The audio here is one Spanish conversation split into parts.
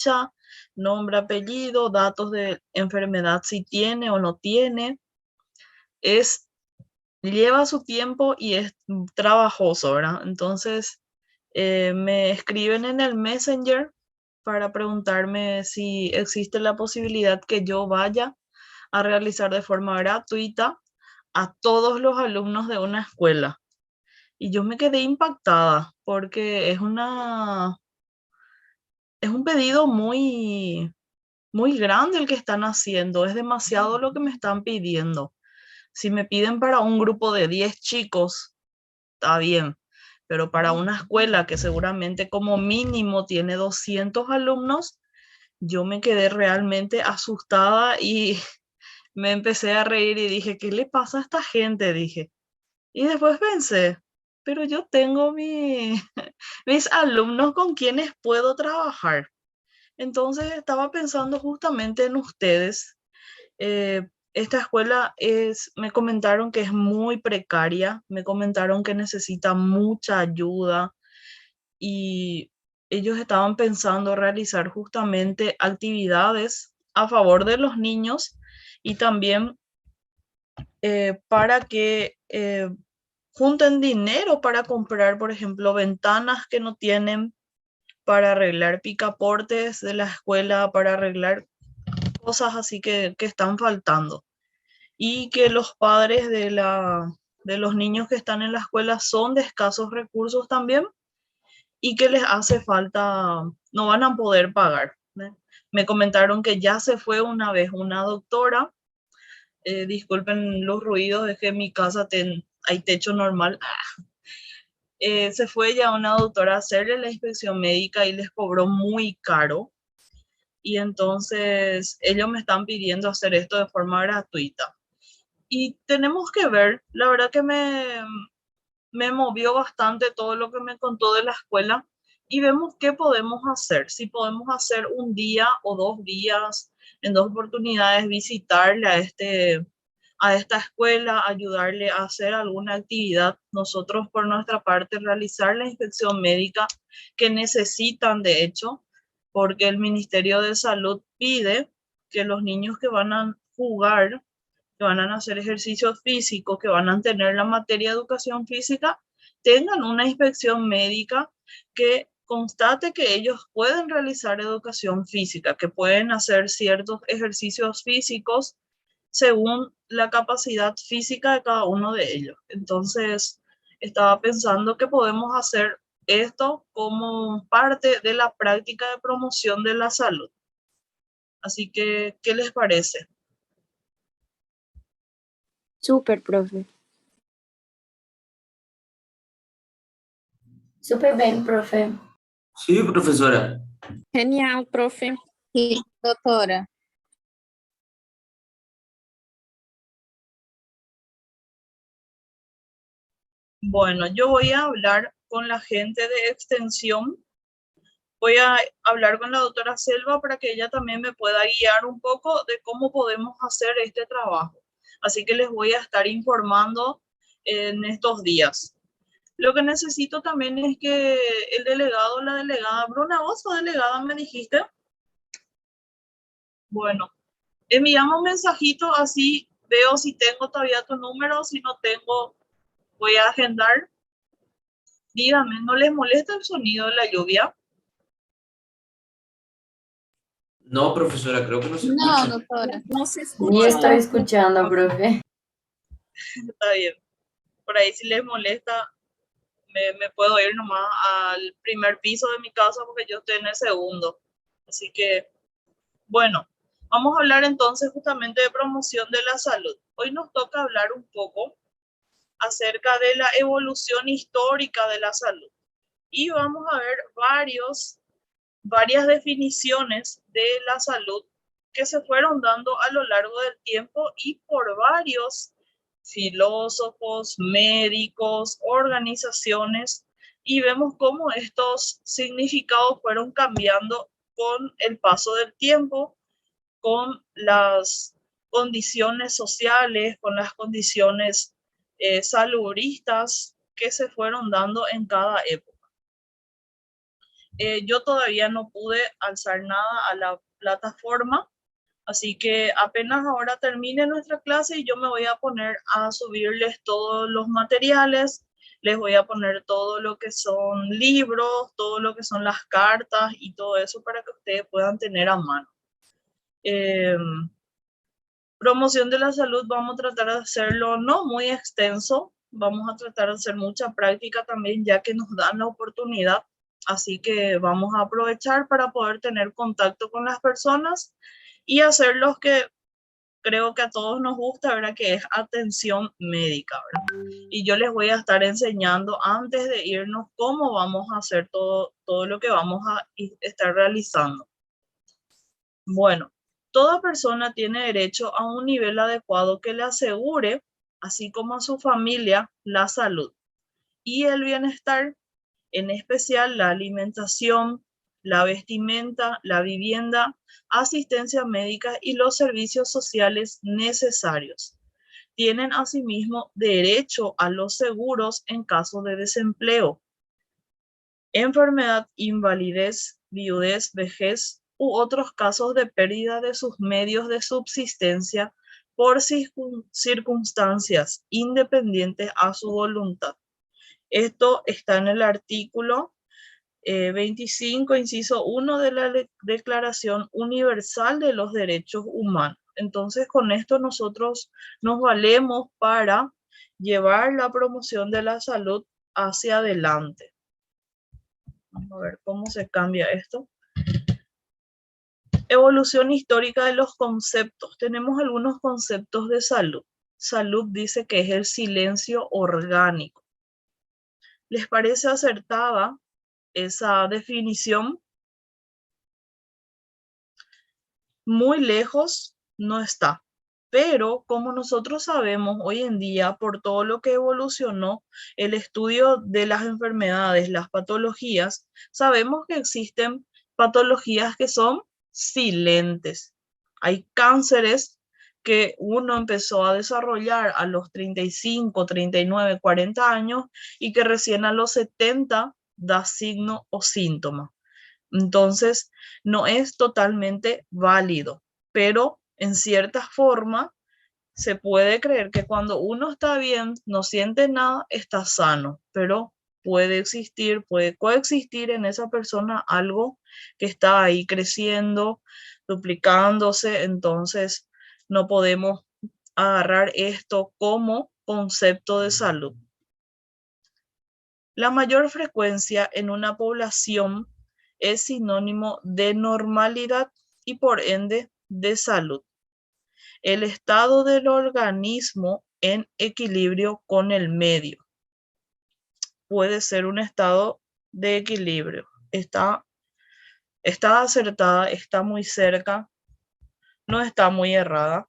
ficha, nombre, apellido, datos de enfermedad si tiene o no tiene. Es, lleva su tiempo y es trabajoso, ¿verdad? Entonces, me escriben en el Messenger para preguntarme si existe la posibilidad que yo vaya a realizar de forma gratuita a todos los alumnos de una escuela. Y yo me quedé impactada porque es un pedido muy grande el que están haciendo, es demasiado lo que me están pidiendo. Si me piden para un grupo de 10 chicos, está bien, pero para una escuela que seguramente como mínimo tiene 200 alumnos, yo me quedé realmente asustada y me empecé a reír y dije, ¿qué le pasa a esta gente? Dije. Y después pensé, pero yo tengo mis alumnos con quienes puedo trabajar. Entonces estaba pensando justamente en ustedes. Esta escuela me comentaron que es muy precaria, me comentaron que necesita mucha ayuda y ellos estaban pensando realizar justamente actividades a favor de los niños y también para que junten dinero para comprar, por ejemplo, ventanas que no tienen, para arreglar picaportes de la escuela, para arreglar cosas así que están faltando. Y que los padres de los niños que están en la escuela son de escasos recursos también y que les hace falta, no van a poder pagar, ¿no? Me comentaron que ya se fue una vez una doctora, disculpen los ruidos, es que en mi casa hay techo normal. Se fue ya una doctora a hacerle la inspección médica y les cobró muy caro. Y entonces ellos me están pidiendo hacer esto de forma gratuita. Y tenemos que ver, la verdad que me movió bastante todo lo que me contó de la escuela y vemos qué podemos hacer. Si podemos hacer un día o 2 días, en 2 oportunidades, visitarle a esta escuela, ayudarle a hacer alguna actividad. Nosotros por nuestra parte realizar la inspección médica que necesitan de hecho, porque el Ministerio de Salud pide que los niños que van a jugar, que van a hacer ejercicios físicos, que van a tener la materia de educación física, tengan una inspección médica que constate que ellos pueden realizar educación física, que pueden hacer ciertos ejercicios físicos según la capacidad física de cada uno de ellos. Entonces, estaba pensando que podemos hacer esto como parte de la práctica de promoción de la salud. Así que, ¿qué les parece? Súper, profe. Súper bem, profe. Sí, profesora. Genial, profe. Sí, doutora. Bueno, yo voy a hablar con la gente de extensión. Voy a hablar con la doctora Selva para que ella también me pueda guiar un poco de cómo podemos hacer este trabajo. Así que les voy a estar informando en estos días. Lo que necesito también es que el delegado, la delegada, Bruna, vos sos delegada, me dijiste. Bueno, enviamos un mensajito así veo si tengo todavía tu número, si no tengo, voy a agendar. Dígame, ¿no les molesta el sonido de la lluvia? No, profesora, creo que no se Não, escucha. doutora. No se Ni escucha. estoy escuchando, profe. Está bien. Por ahí si les molesta, me puedo ir nomás al primer piso de mi casa porque yo estoy en el segundo. Así que, bueno, vamos a hablar entonces justamente de promoción de la salud. Hoy nos toca hablar un poco acerca de la evolución histórica de la salud. Y vamos a ver varias definiciones de la salud que se fueron dando a lo largo del tiempo y por varios filósofos, médicos, organizaciones, y vemos cómo estos significados fueron cambiando con el paso del tiempo, con las condiciones sociales, con las condiciones salubristas que se fueron dando en cada época. Yo todavía no pude alzar nada a la plataforma, así que apenas ahora termine nuestra clase y yo me voy a poner a subirles todos los materiales, les voy a poner todo lo que son libros, todo lo que son las cartas y todo eso para que ustedes puedan tener a mano. Promoción de la salud, vamos a tratar de hacerlo no muy extenso, vamos a tratar de hacer mucha práctica también ya que nos dan la oportunidad, así que vamos a aprovechar para poder tener contacto con las personas y hacer lo que creo que a todos nos gusta, ¿verdad? Que es atención médica, ¿verdad? Y yo les voy a estar enseñando antes de irnos cómo vamos a hacer todo lo que vamos a estar realizando. Bueno, toda persona tiene derecho a un nivel adecuado que le asegure, así como a su familia, la salud y el bienestar, en especial la alimentación, la vestimenta, la vivienda, asistencia médica y los servicios sociales necesarios. Tienen asimismo derecho a los seguros en caso de desempleo, enfermedad, invalidez, viudez, vejez u otros casos de pérdida de sus medios de subsistencia por circunstancias independientes a su voluntad. Esto está en el artículo 25, inciso 1 de la Declaración Universal de los Derechos Humanos. Entonces, con esto nosotros nos valemos para llevar la promoción de la salud hacia adelante. Vamos a ver cómo se cambia esto. Evolución histórica de los conceptos. Tenemos algunos conceptos de salud. Salud dice que es el silencio orgánico. ¿Les parece acertada esa definición? Muy lejos no está. Pero como nosotros sabemos hoy en día, por todo lo que evolucionó el estudio de las enfermedades, las patologías, sabemos que existen patologías que son silentes. Hay cánceres que uno empezó a desarrollar a los 35, 39, 40 años y que recién a los 70 da signo o síntoma. Entonces, no es totalmente válido, pero en cierta forma se puede creer que cuando uno está bien, no siente nada, está sano, pero puede coexistir en esa persona algo que está ahí creciendo, duplicándose, entonces no podemos agarrar esto como concepto de salud. La mayor frecuencia en una población es sinónimo de normalidad y por ende de salud. El estado del organismo en equilibrio con el medio. Puede ser un estado de equilibrio. Está acertada, está muy cerca, no está muy errada.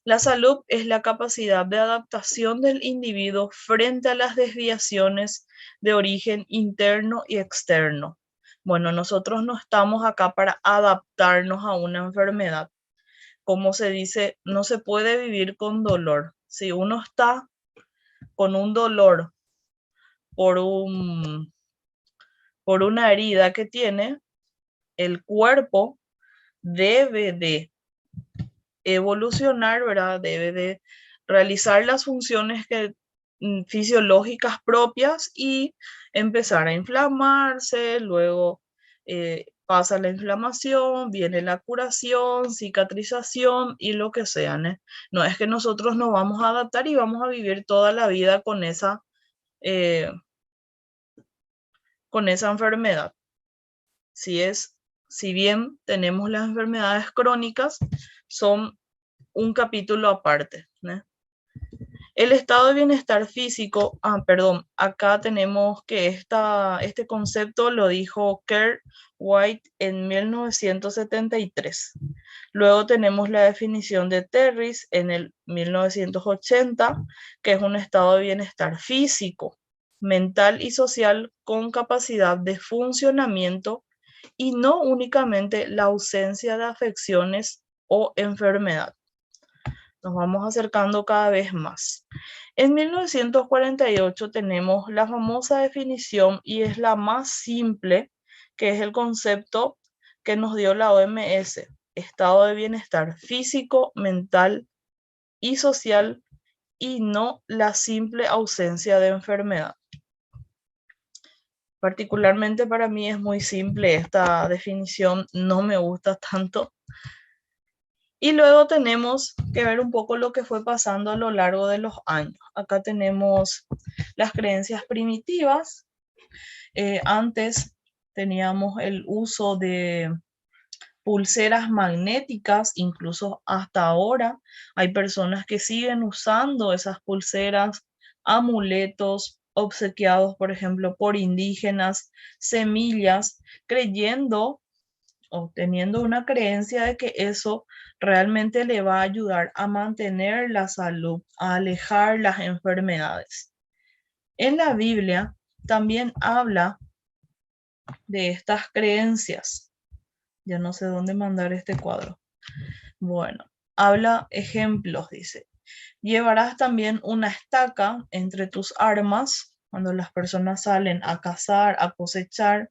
La salud es la capacidad de adaptación del individuo frente a las desviaciones de origen interno y externo. Bueno, nosotros no estamos acá para adaptarnos a una enfermedad. Como se dice, no se puede vivir con dolor. Si uno está con un dolor por una herida que tiene, el cuerpo debe de evolucionar, ¿verdad? Debe de realizar las funciones fisiológicas propias y empezar a inflamarse, luego pasa la inflamación, viene la curación, cicatrización y lo que sea, ¿no? No es que nosotros nos vamos a adaptar y vamos a vivir toda la vida con esa enfermedad. Si bien tenemos las enfermedades crónicas, son un capítulo aparte, ¿no? El estado de bienestar físico, acá tenemos que este concepto lo dijo Kurt White en 1973. Luego tenemos la definición de Terris en el 1980, que es un estado de bienestar físico, mental y social con capacidad de funcionamiento y no únicamente la ausencia de afecciones o enfermedad. Nos vamos acercando cada vez más. En 1948 tenemos la famosa definición, y es la más simple, que es el concepto que nos dio la OMS: estado de bienestar físico, mental y social, y no la simple ausencia de enfermedad. Particularmente para mí es muy simple esta definición, no me gusta tanto. Y luego tenemos que ver un poco lo que fue pasando a lo largo de los años. Acá tenemos las creencias primitivas. Antes teníamos el uso de pulseras magnéticas, incluso hasta ahora hay personas que siguen usando esas pulseras, amuletos obsequiados, por ejemplo, por indígenas, semillas, creyendo o teniendo una creencia de que eso realmente le va a ayudar a mantener la salud, a alejar las enfermedades. En la Biblia también habla de estas creencias. Ya no sé dónde mandar este cuadro. Bueno, habla ejemplos, dice. Llevarás también una estaca entre tus armas cuando las personas salen a cazar, a cosechar,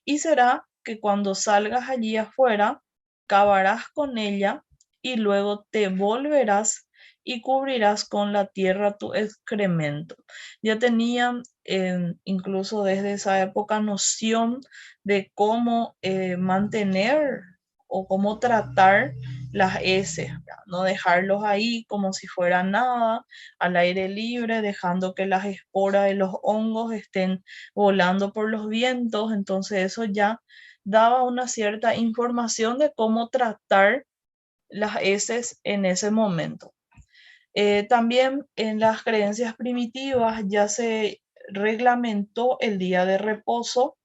y será que cuando salgas allí afuera, cavarás con ella y luego te volverás y cubrirás con la tierra tu excremento. Ya tenían incluso desde esa época noción de cómo mantener o cómo tratar las heces, no dejarlos ahí como si fuera nada, al aire libre, dejando que las esporas de los hongos estén volando por los vientos. Entonces eso ya daba una cierta información de cómo tratar las heces en ese momento. También en las creencias primitivas ya se reglamentó el día de reposo.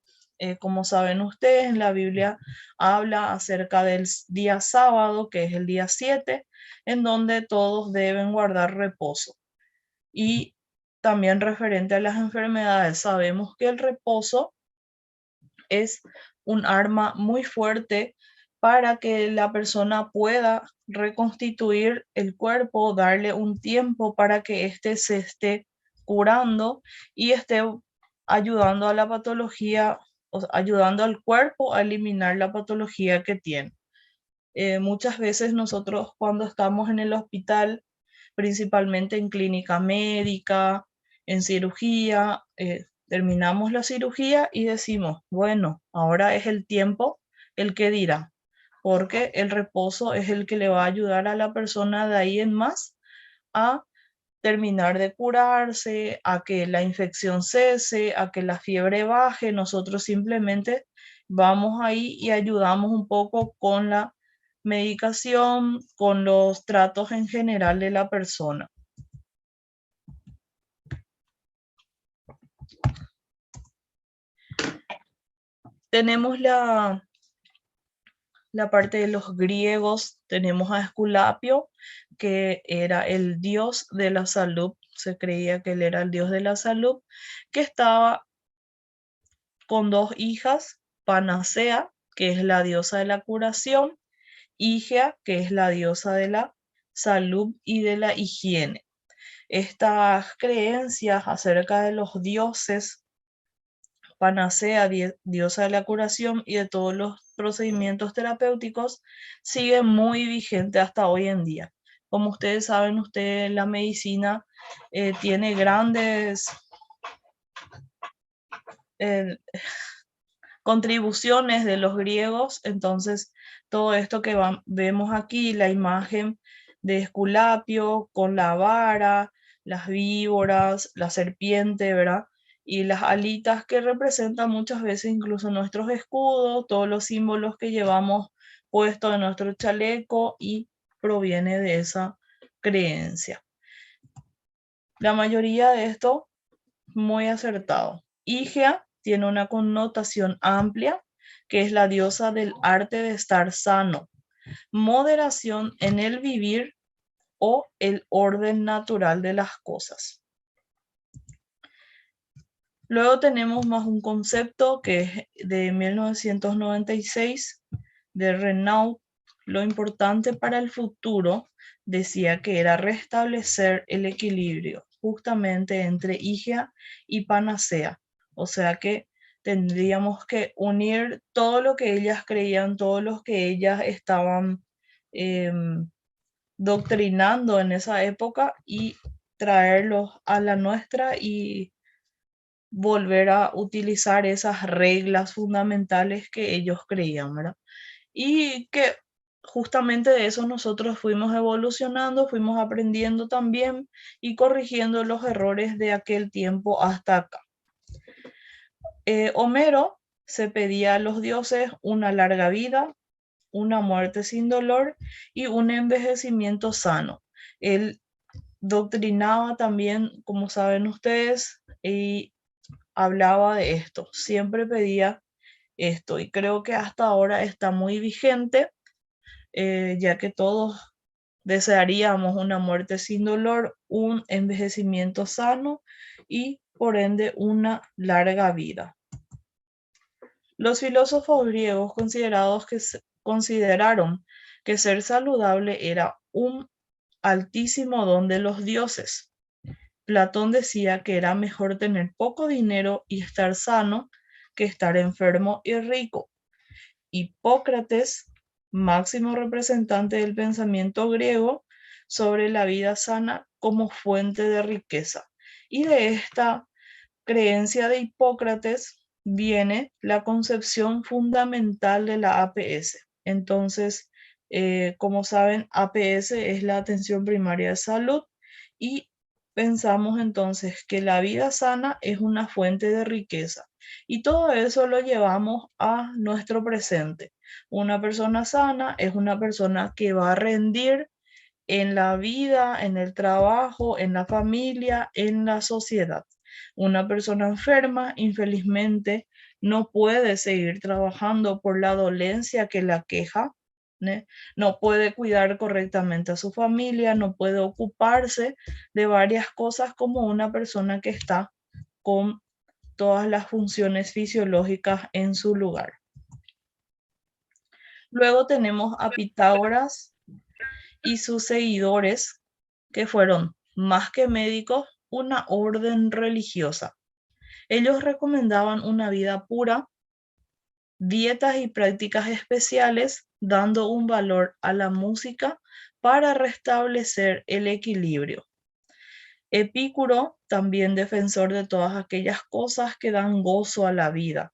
Como saben ustedes, en la Biblia habla acerca del día sábado, que es el día 7, en donde todos deben guardar reposo. Y también referente a las enfermedades, sabemos que el reposo es un arma muy fuerte para que la persona pueda reconstituir el cuerpo, darle un tiempo para que éste se esté curando y esté ayudando a la patología, o sea, ayudando al cuerpo a eliminar la patología que tiene. Muchas veces nosotros cuando estamos en el hospital, principalmente en clínica médica, en cirugía, terminamos la cirugía y decimos, bueno, ahora es el tiempo el que dirá, porque el reposo es el que le va a ayudar a la persona de ahí en más a terminar de curarse, a que la infección cese, a que la fiebre baje. Nosotros simplemente vamos ahí y ayudamos un poco con la medicación, con los tratos en general de la persona. Tenemos la parte de los griegos. Tenemos a Esculapio, que era el dios de la salud. Se creía que él era el dios de la salud, que estaba con dos hijas: Panacea, que es la diosa de la curación, Higia, que es la diosa de la salud y de la higiene. Estas creencias acerca de los dioses, Panacea, diosa de la curación y de todos los procedimientos terapéuticos, sigue muy vigente hasta hoy en día. Como ustedes saben, la medicina tiene grandes eh, contribuciones de los griegos. Entonces todo esto que vemos aquí, la imagen de Esculapio con la vara, las víboras, la serpiente, ¿verdad? Y las alitas, que representan muchas veces incluso nuestros escudos, todos los símbolos que llevamos puestos en nuestro chaleco, y proviene de esa creencia. La mayoría de esto muy acertado. Higia tiene una connotación amplia, que es la diosa del arte de estar sano, moderación en el vivir o el orden natural de las cosas. Luego tenemos más un concepto que es de 1996 de Renaud, lo importante para el futuro decía que era restablecer el equilibrio justamente entre Higia y Panacea. O sea que tendríamos que unir todo lo que ellas creían, todo lo que ellas estaban doctrinando en esa época y traerlos a la nuestra y volver a utilizar esas reglas fundamentales que ellos creían, ¿verdad? Y que justamente de eso nosotros fuimos evolucionando, fuimos aprendiendo también y corrigiendo los errores de aquel tiempo hasta acá. Homero se pedía a los dioses una larga vida, una muerte sin dolor y un envejecimiento sano. Él doctrinaba también, como saben ustedes, y hablaba de esto, siempre pedía esto y creo que hasta ahora está muy vigente, ya que todos desearíamos una muerte sin dolor, un envejecimiento sano y por ende una larga vida. Los filósofos griegos consideraron que ser saludable era un altísimo don de los dioses. Platón decía que era mejor tener poco dinero y estar sano que estar enfermo y rico. Hipócrates, máximo representante del pensamiento griego, sobre la vida sana como fuente de riqueza. Y de esta creencia de Hipócrates viene la concepción fundamental de la APS. Entonces, como saben, APS es la atención primaria de salud y pensamos entonces que la vida sana es una fuente de riqueza y todo eso lo llevamos a nuestro presente. Una persona sana es una persona que va a rendir en la vida, en el trabajo, en la familia, en la sociedad. Una persona enferma, infelizmente, no puede seguir trabajando por la dolencia que la queja, ¿no? No puede cuidar correctamente a su familia, no puede ocuparse de varias cosas como una persona que está con todas las funciones fisiológicas en su lugar. Luego tenemos a Pitágoras y sus seguidores, que fueron más que médicos, una orden religiosa. Ellos recomendaban una vida pura, dietas y prácticas especiales, dando un valor a la música para restablecer el equilibrio. Epicuro, también defensor de todas aquellas cosas que dan gozo a la vida.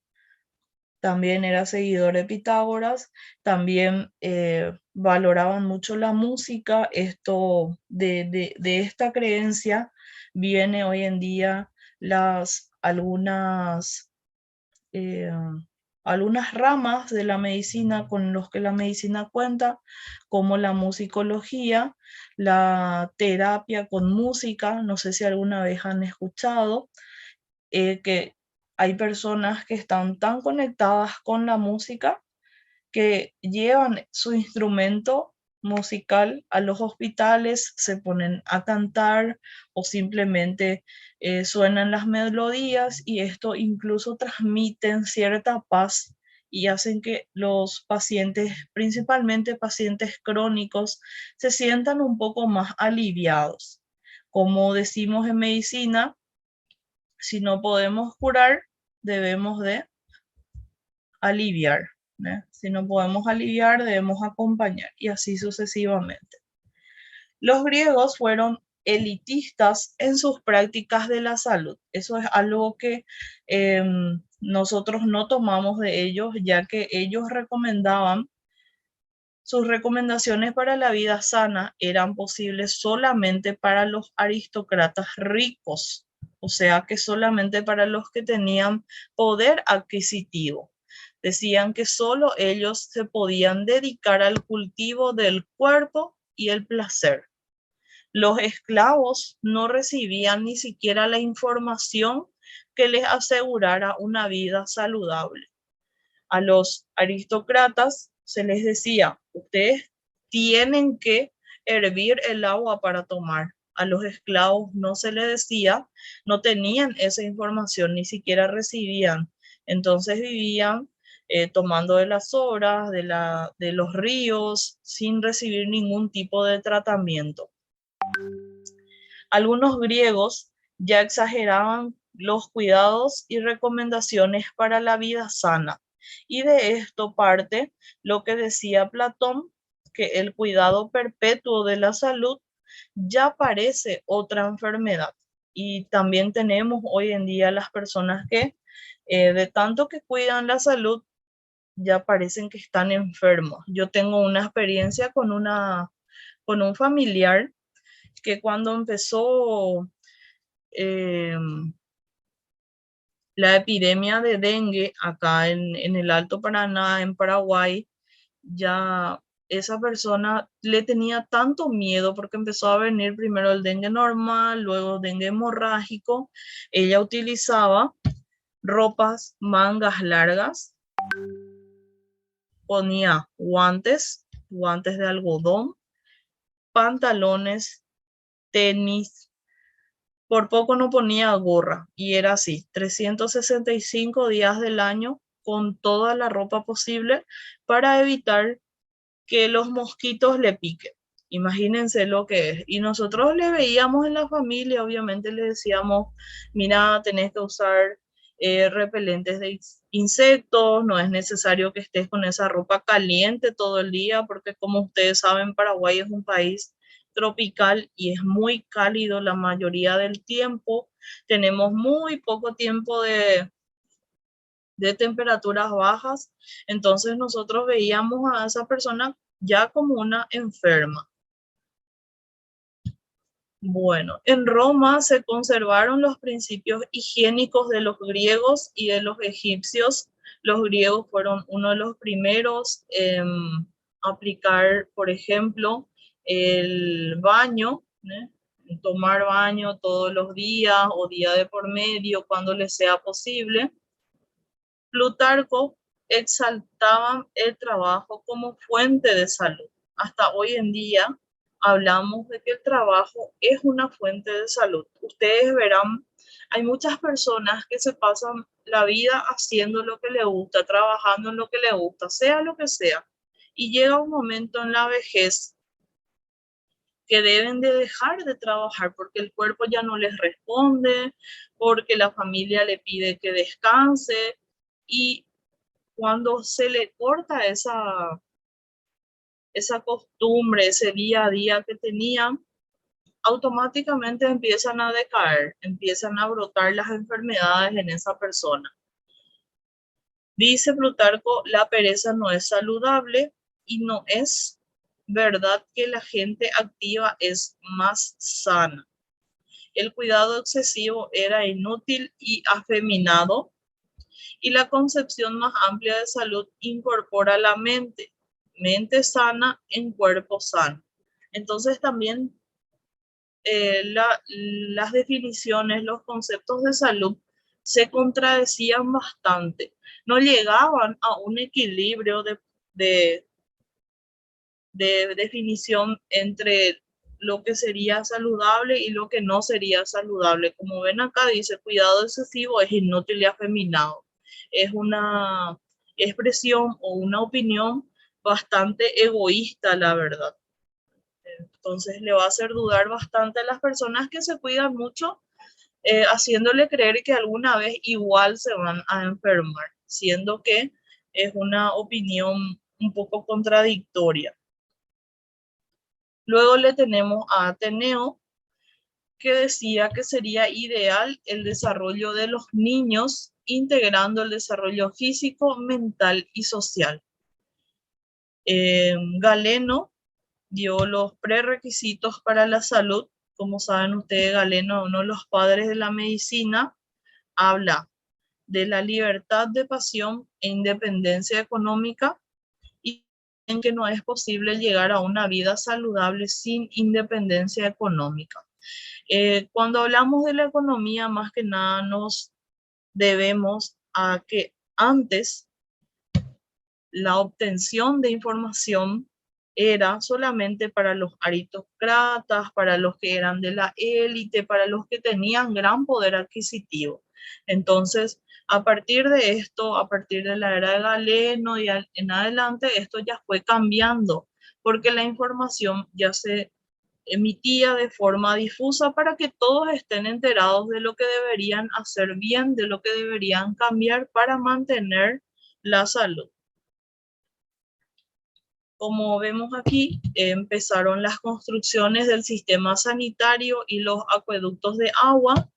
También era seguidor de Pitágoras, también valoraban mucho la música. Esto de esta creencia viene hoy en día eh, algunas ramas de la medicina con los que la medicina cuenta, como la musicología, la terapia con música. No sé si alguna vez han escuchado que hay personas que están tan conectadas con la música que llevan su instrumento musical a los hospitales, se ponen a cantar o simplemente suenan las melodías y esto incluso transmiten cierta paz y hacen que los pacientes, principalmente pacientes crónicos, se sientan un poco más aliviados. Como decimos en medicina, si no podemos curar, debemos de aliviar, ¿no? Si no podemos aliviar, debemos acompañar y así sucesivamente. Los griegos fueron elitistas en sus prácticas de la salud. Eso es algo que nosotros no tomamos de ellos, ya que ellos recomendaban, sus recomendaciones para la vida sana eran posibles solamente para los aristócratas ricos, o sea que solamente para los que tenían poder adquisitivo. Decían que solo ellos se podían dedicar al cultivo del cuerpo y el placer. Los esclavos no recibían ni siquiera la información que les asegurara una vida saludable. A los aristócratas se les decía, ustedes tienen que hervir el agua para tomar. A los esclavos no se les decía, no tenían esa información, ni siquiera recibían. Entonces vivían tomando de las obras, de los ríos, sin recibir ningún tipo de tratamiento. Algunos griegos ya exageraban los cuidados y recomendaciones para la vida sana. Y de esto parte lo que decía Platón, que el cuidado perpetuo de la salud ya parece otra enfermedad. Y también tenemos hoy en día las personas que de tanto que cuidan la salud ya parecen que están enfermos. Yo tengo una experiencia con un familiar que cuando empezó eh, la epidemia de dengue acá en el Alto Paraná, en Paraguay, ya esa persona le tenía tanto miedo porque empezó a venir primero el dengue normal, luego dengue hemorrágico. Ella utilizaba ropas, mangas largas, ponía guantes de algodón, pantalones, tenis, por poco no ponía gorra y era así, 365 días del año con toda la ropa posible para evitar que los mosquitos le piquen. Imagínense lo que es. Y nosotros le veíamos en la familia, obviamente le decíamos, mira, tenés que usar repelentes de insectos, no es necesario que estés con esa ropa caliente todo el día, porque como ustedes saben, Paraguay es un país tropical y es muy cálido la mayoría del tiempo. Tenemos muy poco tiempo de temperaturas bajas, entonces nosotros veíamos a esa persona ya como una enferma. Bueno, en Roma se conservaron los principios higiénicos de los griegos y de los egipcios. Los griegos fueron uno de los primeros en aplicar, por ejemplo, el baño, tomar baño todos los días o día de por medio cuando les sea posible. Plutarco exaltaba el trabajo como fuente de salud. Hasta hoy en día hablamos de que el trabajo es una fuente de salud. Ustedes verán, hay muchas personas que se pasan la vida haciendo lo que les gusta, trabajando en lo que les gusta, sea lo que sea. Y llega un momento en la vejez que deben de dejar de trabajar porque el cuerpo ya no les responde, porque la familia le pide que descanse y cuando se le corta esa costumbre, ese día a día que tenían, automáticamente empiezan a decaer, empiezan a brotar las enfermedades en esa persona. Dice Plutarco, la pereza no es saludable y no es verdad que la gente activa es más sana. El cuidado excesivo era inútil y afeminado, y la concepción más amplia de salud incorpora la mente sana en cuerpo sano. Entonces también las definiciones, los conceptos de salud se contradecían bastante, no llegaban a un equilibrio de, de definición entre lo que sería saludable y lo que no sería saludable. Como ven acá dice, cuidado excesivo es inútil y afeminado. Es una expresión o una opinión bastante egoísta, la verdad. Entonces le va a hacer dudar bastante a las personas que se cuidan mucho, haciéndole creer que alguna vez igual se van a enfermar, siendo que es una opinión un poco contradictoria. Luego le tenemos a Ateneo, que decía que sería ideal el desarrollo de los niños, integrando el desarrollo físico, mental y social. Galeno dio los prerequisitos para la salud. Como saben ustedes, Galeno, uno de los padres de la medicina, habla de la libertad de pasión e independencia económica, y en que no es posible llegar a una vida saludable sin independencia económica. Cuando hablamos de la economía, más que nada nos debemos a que antes la obtención de información era solamente para los aristócratas, para los que eran de la élite, para los que tenían gran poder adquisitivo. Entonces, a partir de esto, a partir de la era de Galeno y en adelante, esto ya fue cambiando, porque la información ya se emitía de forma difusa para que todos estén enterados de lo que deberían hacer bien, de lo que deberían cambiar para mantener la salud. Como vemos aquí, empezaron las construcciones del sistema sanitario y los acueductos de agua.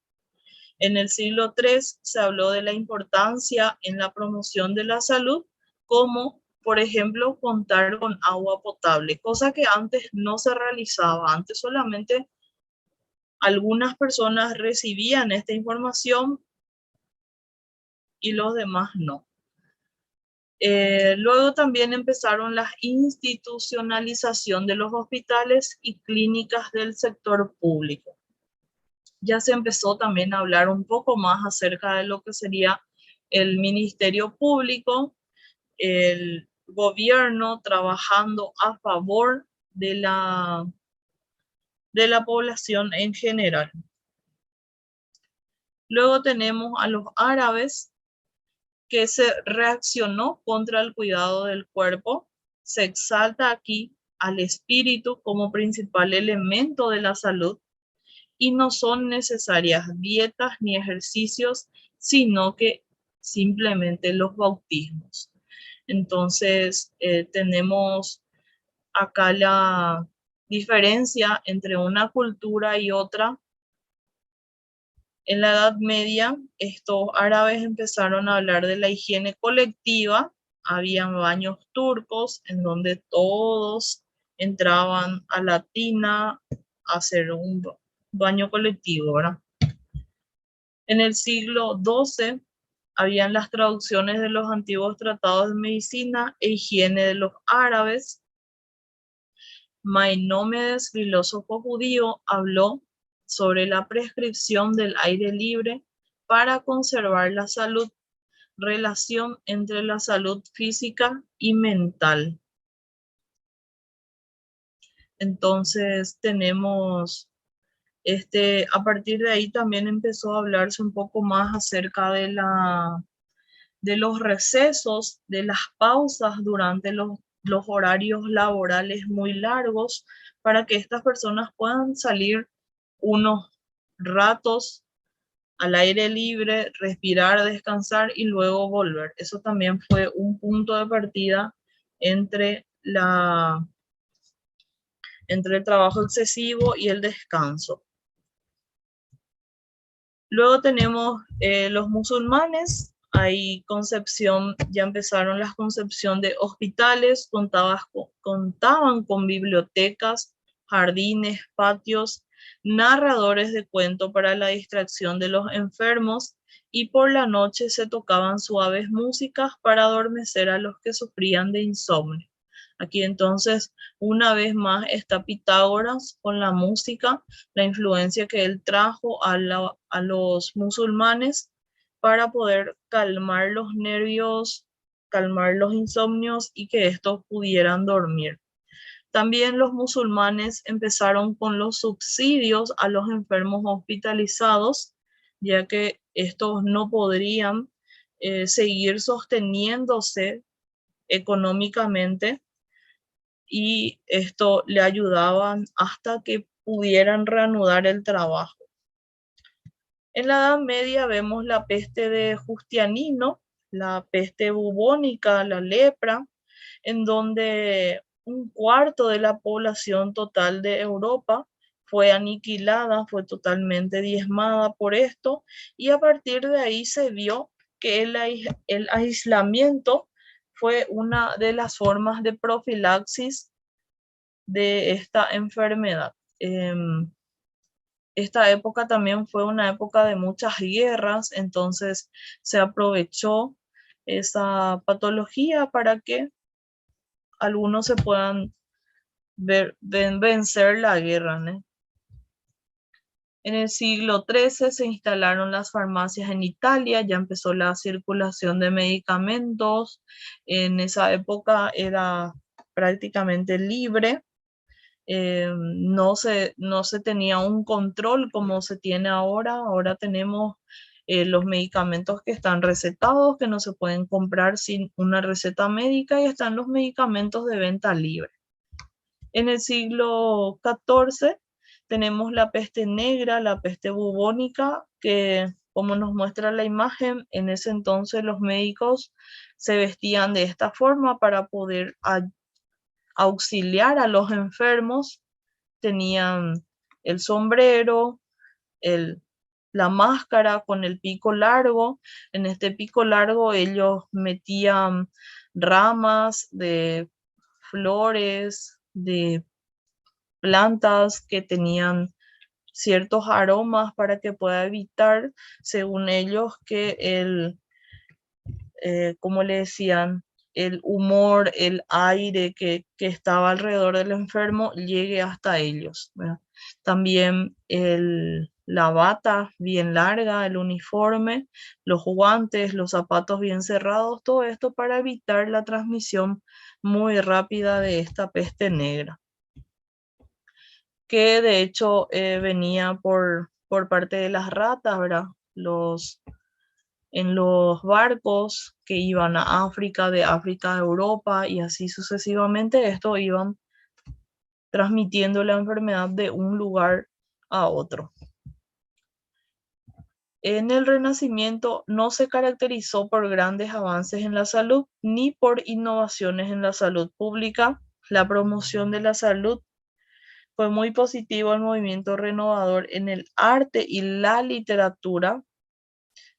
En el siglo III se habló de la importancia en la promoción de la salud, como por ejemplo contar con agua potable, cosa que antes no se realizaba. Antes solamente algunas personas recibían esta información y los demás no. Luego también empezaron la institucionalización de los hospitales y clínicas del sector público. Ya se empezó también a hablar un poco más acerca de lo que sería el Ministerio Público, el gobierno trabajando a favor de la población en general. Luego tenemos a los árabes, que se reaccionó contra el cuidado del cuerpo. Se exalta aquí al espíritu como principal elemento de la salud y no son necesarias dietas ni ejercicios, sino que simplemente los bautismos. Entonces, tenemos acá la diferencia entre una cultura y otra. En la Edad Media, estos árabes empezaron a hablar de la higiene colectiva. Habían baños turcos en donde todos entraban a la tina a hacer un baño colectivo, ¿verdad? En el siglo XII, habían las traducciones de los antiguos tratados de medicina e higiene de los árabes. Maimónides, filósofo judío, habló sobre la prescripción del aire libre para conservar la salud, relación entre la salud física y mental. Entonces tenemos, a partir de ahí también empezó a hablarse un poco más acerca de los recesos, de las pausas durante los horarios laborales muy largos, para que estas personas puedan salir unos ratos al aire libre, respirar, descansar y luego volver. Eso también fue un punto de partida entre el trabajo excesivo y el descanso. Luego tenemos los musulmanes. Hay concepción, ya empezaron las concepción de hospitales, contaban con bibliotecas, jardines, patios, narradores de cuento para la distracción de los enfermos, y por la noche se tocaban suaves músicas para adormecer a los que sufrían de insomnio. Aquí entonces, una vez más, está Pitágoras con la música, la influencia que él trajo a los musulmanes para poder calmar los nervios, calmar los insomnios y que estos pudieran dormir. También los musulmanes empezaron con los subsidios a los enfermos hospitalizados, ya que estos no podrían seguir sosteniéndose económicamente, y esto le ayudaban hasta que pudieran reanudar el trabajo. En la Edad Media vemos la peste de Justianino, la peste bubónica, la lepra, en donde un cuarto de la población total de Europa fue aniquilada, fue totalmente diezmada por esto, y a partir de ahí se vio que el aislamiento fue una de las formas de profilaxis de esta enfermedad. Esta época también fue una época de muchas guerras, entonces se aprovechó esa patología para que algunos se puedan vencer la guerra, ¿no? En el siglo XIII se instalaron las farmacias en Italia, ya empezó la circulación de medicamentos. En esa época era prácticamente libre. No se tenía un control como se tiene ahora. Ahora tenemos los medicamentos que están recetados, que no se pueden comprar sin una receta médica, y están los medicamentos de venta libre. En el siglo XIV tenemos la peste negra, la peste bubónica, que como nos muestra la imagen, en ese entonces los médicos se vestían de esta forma para poder auxiliar a los enfermos. Tenían el sombrero, la máscara con el pico largo. En este pico largo ellos metían ramas de flores, de plantas que tenían ciertos aromas para que pueda evitar, según ellos, que como le decían, el humor, el aire que estaba alrededor del enfermo llegue hasta ellos, ¿verdad? También la bata bien larga, el uniforme, los guantes, los zapatos bien cerrados, todo esto para evitar la transmisión muy rápida de esta peste negra, que de hecho venía por parte de las ratas, ¿verdad? En los barcos que iban a África, de África a Europa y así sucesivamente, esto iban transmitiendo la enfermedad de un lugar a otro. En el Renacimiento no se caracterizó por grandes avances en la salud ni por innovaciones en la salud pública. La promoción de la salud fue muy positivo el movimiento renovador en el arte y la literatura.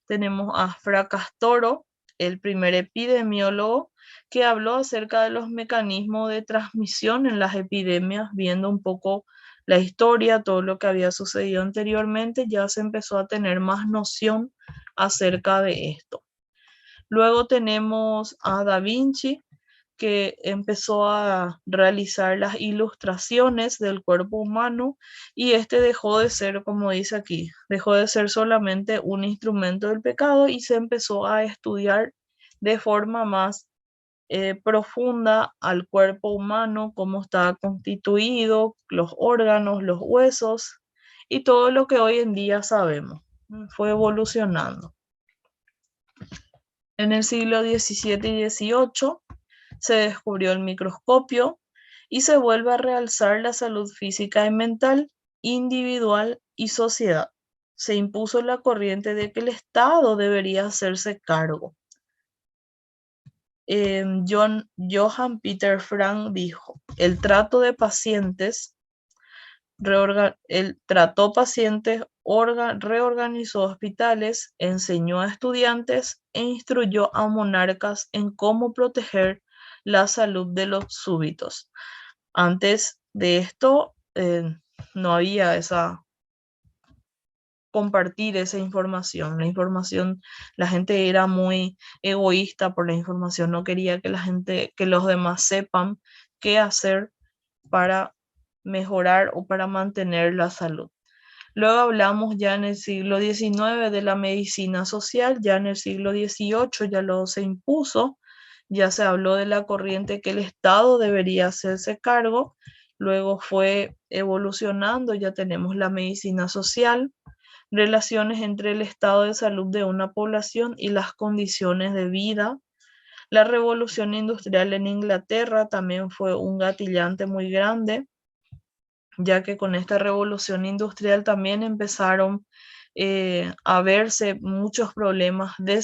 Tenemos a Fra Castoro, el primer epidemiólogo, que habló acerca de los mecanismos de transmisión en las epidemias, viendo un poco la historia, todo lo que había sucedido anteriormente, ya se empezó a tener más noción acerca de esto. Luego tenemos a Da Vinci, que empezó a realizar las ilustraciones del cuerpo humano, y este dejó de ser, como dice aquí, dejó de ser solamente un instrumento del pecado y se empezó a estudiar de forma más profunda al cuerpo humano, cómo está constituido, los órganos, los huesos y todo lo que hoy en día sabemos. Fue evolucionando. En el siglo XVII y XVIII se descubrió el microscopio y se vuelve a realzar la salud física y mental, individual y sociedad. Se impuso la corriente de que el Estado debería hacerse cargo. Johann Peter Frank dijo: el trato de pacientes, trató pacientes, reorganizó hospitales, enseñó a estudiantes e instruyó a monarcas en cómo proteger la salud de los súbditos. Antes de esto, no había compartir esa información. La gente era muy egoísta por la información, no quería que los demás sepan qué hacer para mejorar o para mantener la salud. Luego hablamos ya en el siglo XIX de la medicina social, ya en el siglo XVIII ya lo se impuso, ya se habló de la corriente que el Estado debería hacerse cargo. Luego fue evolucionando, ya tenemos la medicina social, relaciones entre el estado de salud de una población y las condiciones de vida. La revolución industrial en Inglaterra también fue un gatillante muy grande, ya que con esta revolución industrial también empezaron a verse muchos problemas de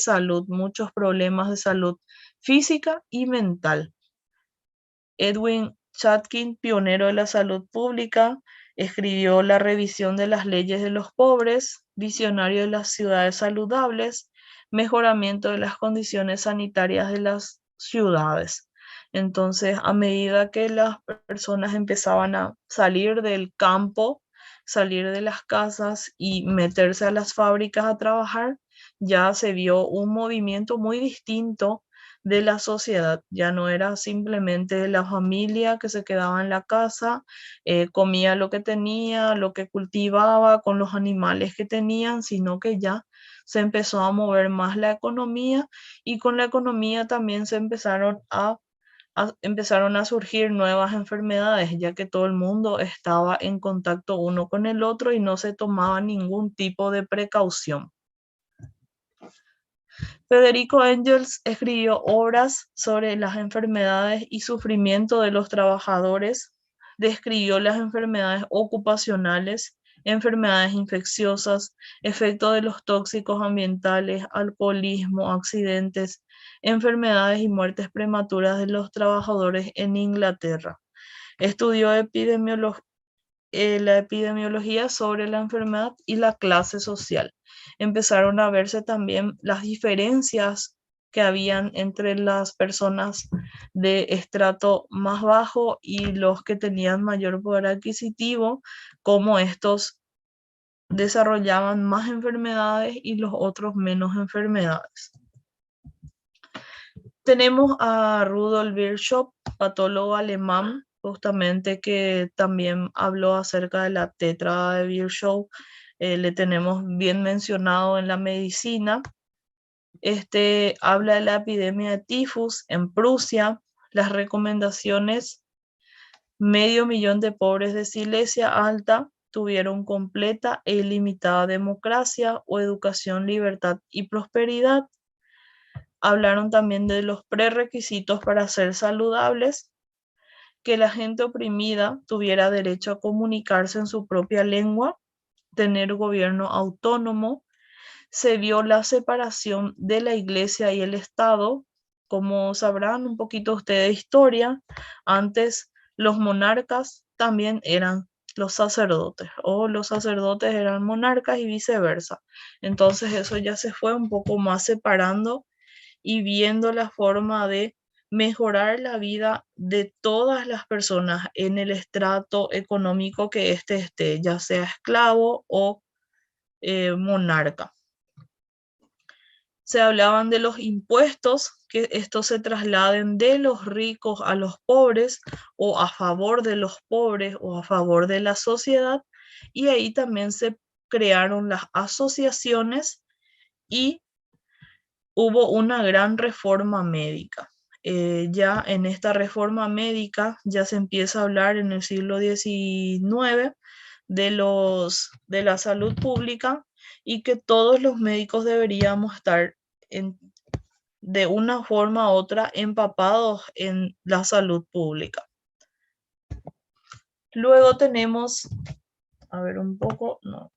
salud física y mental. Edwin Chatkin, pionero de la salud pública, escribió La revisión de las leyes de los pobres, visionario de las ciudades saludables, mejoramiento de las condiciones sanitarias de las ciudades. Entonces, a medida que las personas empezaban a salir del campo, salir de las casas y meterse a las fábricas a trabajar, ya se vio un movimiento muy distinto de la sociedad. Ya no era simplemente la familia que se quedaba en la casa, comía lo que tenía, lo que cultivaba con los animales que tenían, sino que ya se empezó a mover más la economía, y con la economía también se empezaron a surgir nuevas enfermedades, ya que todo el mundo estaba en contacto uno con el otro y no se tomaba ningún tipo de precaución. Federico Engels escribió obras sobre las enfermedades y sufrimiento de los trabajadores, describió las enfermedades ocupacionales, enfermedades infecciosas, efectos de los tóxicos ambientales, alcoholismo, accidentes, enfermedades y muertes prematuras de los trabajadores en Inglaterra. Estudió la epidemiología sobre la enfermedad y la clase social. Empezaron a verse también las diferencias que habían entre las personas de estrato más bajo y los que tenían mayor poder adquisitivo, cómo estos desarrollaban más enfermedades y los otros menos enfermedades. Tenemos a Rudolf Virchow, patólogo alemán, justamente que también habló acerca de la tétrada de Virchow. Le tenemos bien mencionado en la medicina. Este habla de la epidemia de tifus en Prusia, las recomendaciones: 500.000 de pobres de Silesia Alta tuvieron completa e ilimitada democracia o educación, libertad y prosperidad. Hablaron también de los prerequisitos para ser saludables: que la gente oprimida tuviera derecho a comunicarse en su propia lengua, tener gobierno autónomo. Se vio la separación de la iglesia y el Estado. Como sabrán un poquito ustedes de historia, antes los monarcas también eran los sacerdotes, o los sacerdotes eran monarcas y viceversa. Entonces eso ya se fue un poco más separando y viendo la forma de mejorar la vida de todas las personas en el estrato económico que éste esté, ya sea esclavo o monarca. Se hablaban de los impuestos, que estos se trasladen de los ricos a los pobres, o a favor de los pobres o a favor de la sociedad, y ahí también se crearon las asociaciones y hubo una gran reforma médica. Ya en esta reforma médica ya se empieza a hablar en el siglo XIX de la salud pública, y que todos los médicos deberíamos estar de una forma u otra empapados en la salud pública. Luego tenemos, a ver un poco, no,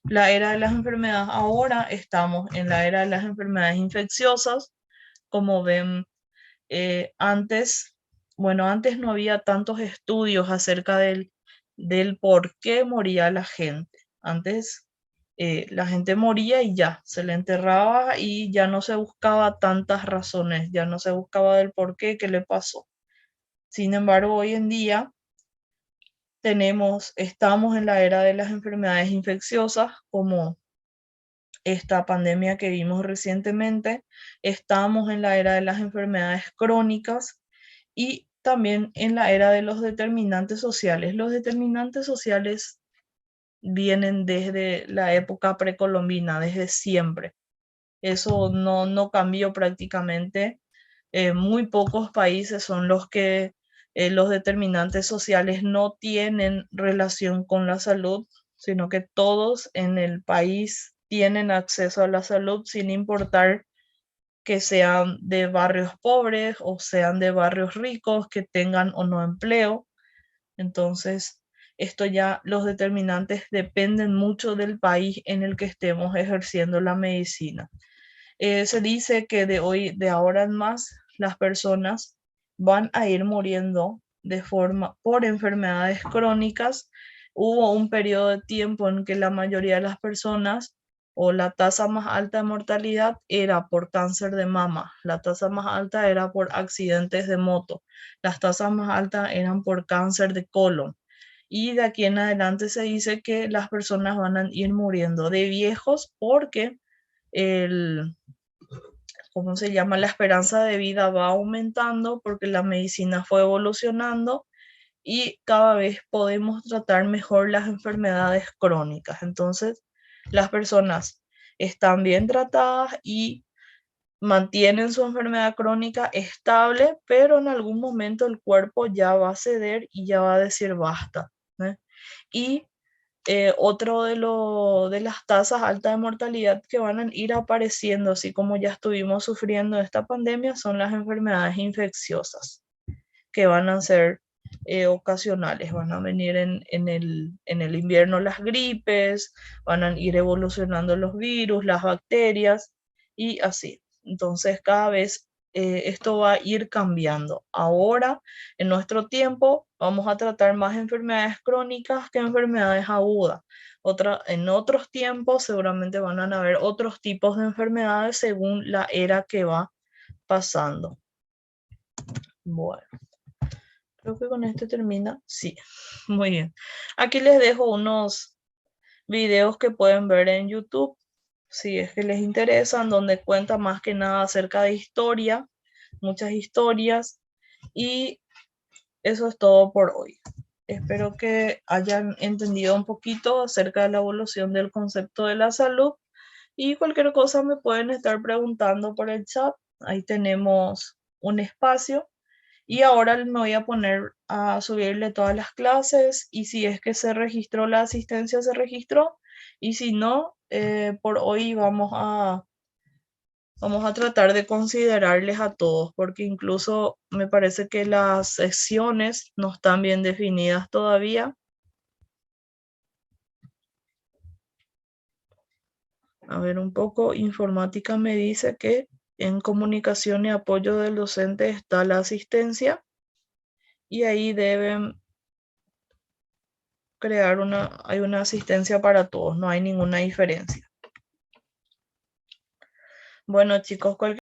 la era de las enfermedades. Ahora estamos en la era de las enfermedades infecciosas. Como ven, antes no había tantos estudios acerca del por qué moría la gente. Antes la gente moría y ya, se le enterraba y ya no se buscaba tantas razones, ya no se buscaba del por qué le pasó. Sin embargo, hoy en día estamos en la era de las enfermedades infecciosas, como esta pandemia que vimos recientemente. Estamos en la era de las enfermedades crónicas y también en la era de los determinantes sociales. Los determinantes sociales vienen desde la época precolombina, desde siempre. Eso no cambió prácticamente. Muy pocos países son los que los determinantes sociales no tienen relación con la salud, sino que todos en el país tienen acceso a la salud, sin importar que sean de barrios pobres o sean de barrios ricos, que tengan o no empleo. Entonces, esto ya, los determinantes dependen mucho del país en el que estemos ejerciendo la medicina. Se dice que de ahora en más, las personas van a ir muriendo por enfermedades crónicas. Hubo un periodo de tiempo en que la mayoría de las personas, o la tasa más alta de mortalidad, era por cáncer de mama, la tasa más alta era por accidentes de moto, las tasas más altas eran por cáncer de colon. Y de aquí en adelante se dice que las personas van a ir muriendo de viejos porque ¿cómo se llama? La esperanza de vida va aumentando, porque la medicina fue evolucionando y cada vez podemos tratar mejor las enfermedades crónicas. Entonces, las personas están bien tratadas y mantienen su enfermedad crónica estable, pero en algún momento el cuerpo ya va a ceder y ya va a decir basta, ¿eh? Y Otro de las tasas altas de mortalidad que van a ir apareciendo, así como ya estuvimos sufriendo esta pandemia, son las enfermedades infecciosas, que van a ser ocasionales, van a venir en el invierno las gripes, van a ir evolucionando los virus, las bacterias y así. Entonces cada vez esto va a ir cambiando. Ahora, en nuestro tiempo, vamos a tratar más enfermedades crónicas que enfermedades agudas. En otros tiempos seguramente van a haber otros tipos de enfermedades según la era que va pasando. Bueno. Creo que con esto termina. Sí, muy bien. Aquí les dejo unos videos que pueden ver en YouTube, si es que les interesan, donde cuenta más que nada acerca de historia, muchas historias. Y eso es todo por hoy. Espero que hayan entendido un poquito acerca de la evolución del concepto de la salud. Y cualquier cosa me pueden estar preguntando por el chat. Ahí tenemos un espacio. Y ahora me voy a poner a subirle todas las clases y si es que se registró la asistencia, se registró. Y si no, por hoy vamos a tratar de considerarles a todos, porque incluso me parece que las secciones no están bien definidas todavía. A ver, un poco, informática me dice que en comunicación y apoyo del docente está la asistencia y ahí deben hay una asistencia para todos, no hay ninguna diferencia. Bueno, chicos, cualquier